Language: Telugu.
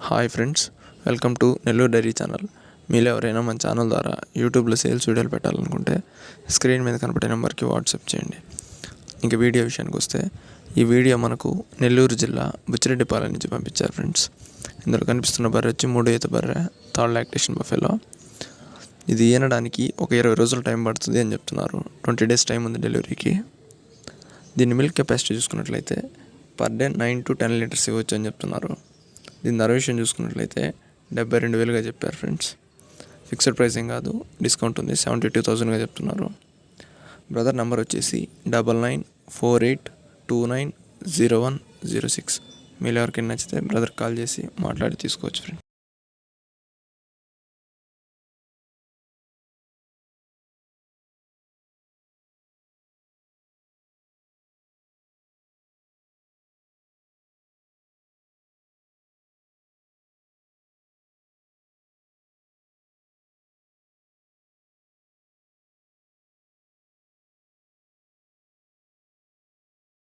Hi friends, welcome to Nellore dairy channel. మీలో ఎవరైనా మన ఛానల్ ద్వారా యూట్యూబ్లో సేల్స్ వీడియోలు పెట్టాలనుకుంటే స్క్రీన్ మీద కనపడే నెంబర్కి వాట్సాప్ చేయండి. ఇంక వీడియో విషయానికి వస్తే, ఈ వీడియో మనకు నెల్లూరు జిల్లా బుచ్చిరెడ్డిపాలెం నుంచి పంపించారు ఫ్రెండ్స్. ఇందులో కనిపిస్తున్న బర్రె వచ్చి 3 ఈత బర్రె, థర్డ్ లాక్టేషన్ బఫెలో. ఇది ఈనడానికి ఒక 20 రోజులు టైం పడుతుంది అని చెప్తున్నారు. 20 డేస్ టైం ఉంది డెలివరీకి. దీని మిల్క్ కెపాసిటీ చూసుకున్నట్లయితే పర్ డే 9 to 10 లీటర్స్ ఇవ్వచ్చు అని చెప్తున్నారు. దీని ధర విషయం చూసుకున్నట్లయితే 72,000గా చెప్పారు ఫ్రెండ్స్. ఫిక్స్డ్ ప్రైసింగ్ కాదు, డిస్కౌంట్ ఉంది. 72,000గా చెప్తున్నారు. బ్రదర్ నెంబర్ వచ్చేసి 9948290106. మీరు ఎవరికైనా నచ్చితే బ్రదర్ కాల్ చేసి మాట్లాడి తీసుకోవచ్చు ఫ్రెండ్స్.